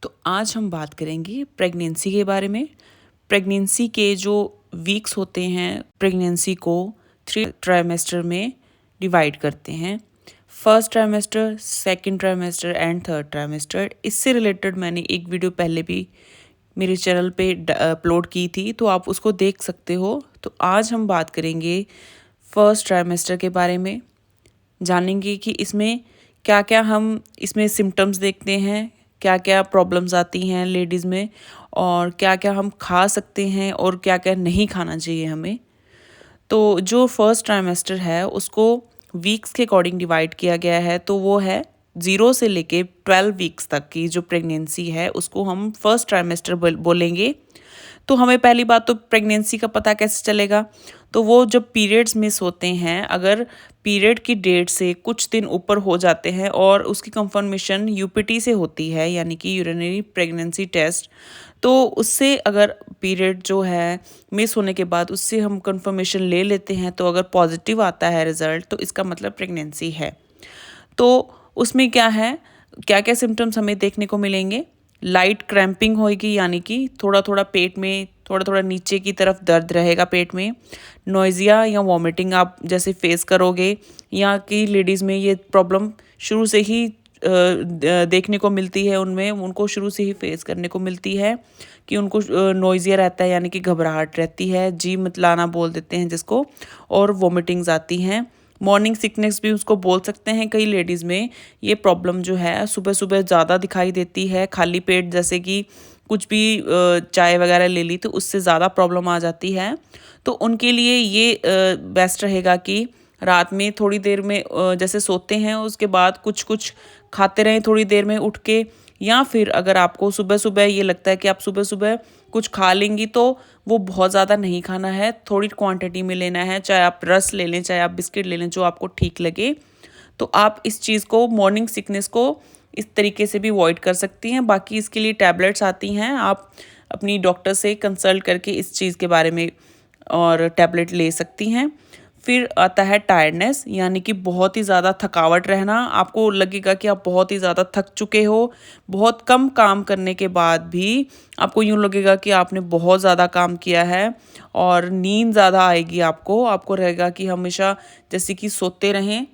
तो आज हम बात करेंगे प्रेगनेंसी के बारे में। प्रेगनेंसी के जो वीक्स होते हैं, प्रेगनेंसी को 3 ट्राइमेस्टर में डिवाइड करते हैं। First trimester, second trimester and third trimester. इससे रिलेटेड मैंने एक वीडियो पहले भी मेरे चैनल पे अपलोड की थी, तो आप उसको देख सकते हो। तो आज हम बात करेंगे फर्स्ट ट्राइमेस्टर के बारे में, जानेंगे कि इसमें क्या क्या हम इसमें सिम्टम्स देखते हैं, क्या क्या प्रॉब्लम्स आती हैं लेडीज़ में, और क्या क्या हम खा सकते हैं और क्या क्या नहीं खाना चाहिए हमें। तो जो फर्स्ट ट्राइमेस्टर है उसको वीक्स के अकॉर्डिंग डिवाइड किया गया है। तो वो है 0 से लेके 12 वीक्स तक की जो प्रेगनेंसी है उसको हम फर्स्ट ट्राइमेस्टर बोलेंगे। तो हमें पहली बात तो प्रेगनेंसी का पता कैसे चलेगा। तो वो जब पीरियड्स मिस होते हैं, अगर पीरियड की डेट से कुछ दिन ऊपर हो जाते हैं और उसकी कंफर्मेशन यूपीटी से होती है, यानी कि यूरिनरी प्रेगनेंसी टेस्ट, तो उससे अगर पीरियड जो है मिस होने के बाद उससे हम कंफर्मेशन ले लेते हैं, तो अगर पॉजिटिव आता है रिजल्ट तो इसका मतलब प्रेगनेंसी है। तो उसमें क्या है, क्या क्या सिम्टम्स हमें देखने को मिलेंगे। लाइट क्रैम्पिंग होगी, यानी कि थोड़ा थोड़ा पेट में थोड़ा थोड़ा नीचे की तरफ दर्द रहेगा पेट में। नोइजिया या वॉमिटिंग आप जैसे फेस करोगे, या कि लेडीज़ में ये प्रॉब्लम शुरू से ही देखने को मिलती है, उनमें उनको शुरू से ही फेस करने को मिलती है कि उनको नोइजिया रहता है, यानी कि घबराहट रहती है, जी मितलाना बोल देते हैं जिसको, और वॉमिटिंग्स आती हैं। मॉर्निंग सिकनेस भी उसको बोल सकते हैं। कई लेडीज़ में ये प्रॉब्लम जो है सुबह सुबह ज़्यादा दिखाई देती है, खाली पेट जैसे कि कुछ भी चाय वगैरह ले ली तो उससे ज़्यादा प्रॉब्लम आ जाती है। तो उनके लिए ये बेस्ट रहेगा कि रात में थोड़ी देर में जैसे सोते हैं उसके बाद कुछ कुछ खाते रहें थोड़ी देर में उठ के, या फिर अगर आपको सुबह सुबह ये लगता है कि आप सुबह सुबह कुछ खा लेंगी तो वो बहुत ज़्यादा नहीं खाना है, थोड़ी क्वांटिटी में लेना है। चाहे आप रस ले लें, चाहे आप बिस्किट ले लें, जो आपको ठीक लगे। तो आप इस चीज़ को, मॉर्निंग सिकनेस को इस तरीके से भी अवॉइड कर सकती हैं। बाकी इसके लिए टैबलेट्स आती हैं, आप अपनी डॉक्टर से कंसल्ट करके इस चीज़ के बारे में और टैबलेट ले सकती हैं। फिर आता है टायर्डनेस, यानी कि बहुत ही ज़्यादा थकावट रहना। आपको लगेगा कि आप बहुत ही ज़्यादा थक चुके हो। बहुत कम काम करने के बाद भी आपको यूँ लगेगा कि आपने बहुत ज़्यादा काम किया है, और नींद ज़्यादा आएगी आपको। आपको रहेगा कि हमेशा जैसे कि सोते रहें।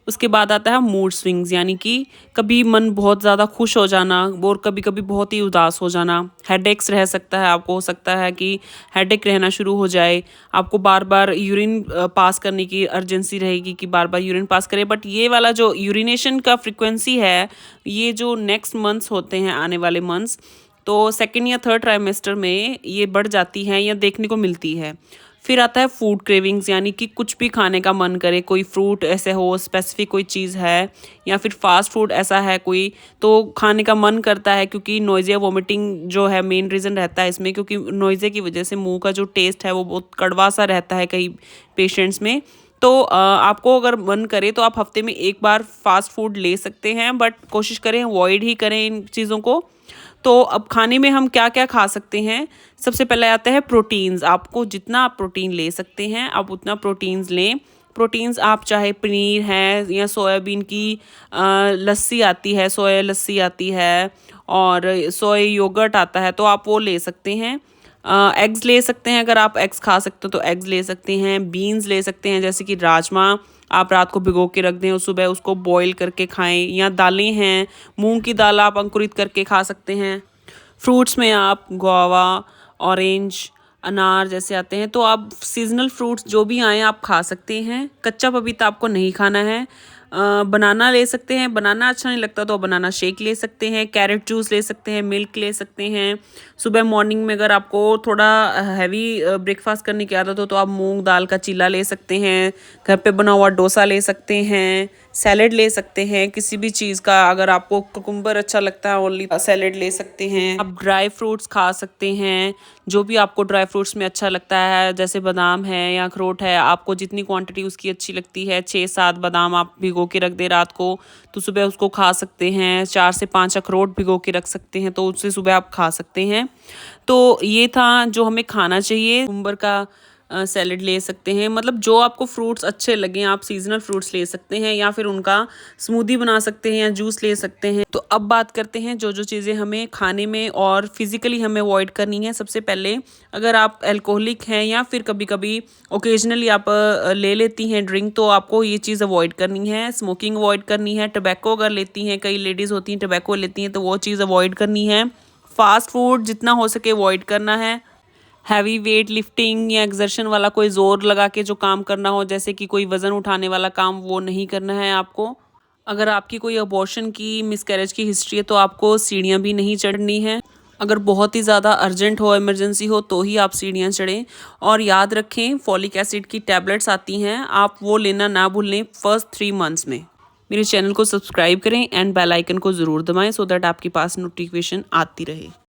उसके बाद आता है मूड स्विंग्स, यानी कि कभी मन बहुत ज़्यादा खुश हो जाना और कभी कभी बहुत ही उदास हो जाना। हेडेक्स रह सकता है, आपको हो सकता है कि हेडेक रहना शुरू हो जाए। आपको बार बार यूरिन पास करने की अर्जेंसी रहेगी कि बार बार यूरिन पास करें। बट ये वाला जो यूरिनेशन का फ्रिक्वेंसी है, ये जो नेक्स्ट मंथ्स होते हैं, आने वाले मंथ्स, तो सेकेंड या थर्ड ट्राइमेस्टर में ये बढ़ जाती है या देखने को मिलती है। फिर आता है फूड क्रेविंग्स, यानी कि कुछ भी खाने का मन करे, कोई फ्रूट ऐसे हो, स्पेसिफिक कोई चीज़ है, या फिर फास्ट फूड ऐसा है कोई, तो खाने का मन करता है। क्योंकि नोइजिया वोमिटिंग जो है मेन रीज़न रहता है इसमें, क्योंकि नोइज़े की वजह से मुंह का जो टेस्ट है वो बहुत कड़वा सा रहता है कई पेशेंट्स में। तो आपको अगर मन करे तो आप हफ्ते में एक बार फास्ट फूड ले सकते हैं, बट कोशिश करें अवॉइड ही करें इन चीज़ों को। तो अब खाने में हम क्या क्या खा सकते हैं। सबसे पहले आते हैं प्रोटीन्स। आपको जितना आप प्रोटीन ले सकते हैं आप उतना प्रोटीन्स लें। प्रोटीन्स आप चाहे पनीर है या सोयाबीन की लस्सी आती है, सोया लस्सी आती है, और सोया योगर्ट आता है, तो आप वो ले सकते हैं। एग्स ले सकते हैं, अगर आप एग्स खा सकते हो तो एग्स ले सकते हैं। बीन्स ले सकते हैं, जैसे कि राजमा आप रात को भिगो के रख दें और सुबह उसको बॉईल करके खाएं। या दालें हैं, मूंग की दाल आप अंकुरित करके खा सकते हैं। फ्रूट्स में आप गुआवा, ऑरेंज, अनार जैसे आते हैं, तो आप सीजनल फ्रूट्स जो भी आए आप खा सकते हैं। कच्चा पपीता आपको नहीं खाना है। बनाना ले सकते हैं, बनाना अच्छा नहीं लगता तो बनाना शेक ले सकते हैं। कैरेट जूस ले सकते हैं, मिल्क ले सकते हैं। सुबह मॉर्निंग में अगर आपको थोड़ा हैवी ब्रेकफास्ट करने की आदत हो तो आप मूंग दाल का चीला ले सकते हैं। घर पे बना हुआ डोसा ले सकते हैं। सैलेड ले सकते हैं किसी भी चीज़ का। अगर आपको कुकुम्बर अच्छा लगता है ओनली सैलेड ले सकते हैं। आप ड्राई फ्रूट्स खा सकते हैं, जो भी आपको ड्राई फ्रूट्स में अच्छा लगता है, जैसे बादाम है या अखरोट है। आपको जितनी क्वांटिटी उसकी अच्छी लगती है, 6-7 बादाम आप भिगो के रख दे रात को, तो सुबह उसको खा सकते हैं। 4 से 5 अखरोट भिगो के रख सकते हैं, तो उससे सुबह आप खा सकते हैं। तो ये था जो हमें खाना चाहिए। कुकुम्बर का सैलेड ले सकते हैं, मतलब जो आपको फ्रूट्स अच्छे लगें आप सीजनल फ्रूट्स ले सकते हैं या फिर उनका स्मूदी बना सकते हैं या जूस ले सकते हैं। तो अब बात करते हैं जो जो चीज़ें हमें खाने में और फिज़िकली हमें अवॉइड करनी है। सबसे पहले अगर आप अल्कोहलिक हैं या फिर कभी कभी ओकेजनली आप ले लेती हैं ड्रिंक, तो आपको ये चीज़ अवॉइड करनी है। स्मोकिंग अवॉइड करनी है। टबैको अगर लेती हैं, कई लेडीज़ होती हैं टबैको लेती हैं, तो वो चीज़ अवॉइड करनी है। फास्ट फूड जितना हो सके अवॉइड करना है। हैवी वेट लिफ्टिंग या एक्सर्शन वाला कोई ज़ोर लगा के जो काम करना हो, जैसे कि कोई वज़न उठाने वाला काम, वो नहीं करना है आपको। अगर आपकी कोई अबॉर्शन की मिसकैरेज की हिस्ट्री है तो आपको सीढ़ियाँ भी नहीं चढ़नी है। अगर बहुत ही ज़्यादा अर्जेंट हो, इमरजेंसी हो, तो ही आप सीढ़ियाँ चढ़ें। और याद रखें फॉलिक एसिड की टैबलेट्स आती हैं, आप वो लेना ना भूलें फर्स्ट 3 मंथ्स में। मेरे चैनल को सब्सक्राइब करें एंड बेल आइकन को ज़रूर दबाएं सो दैट आपके पास नोटिफिकेशन आती रहे।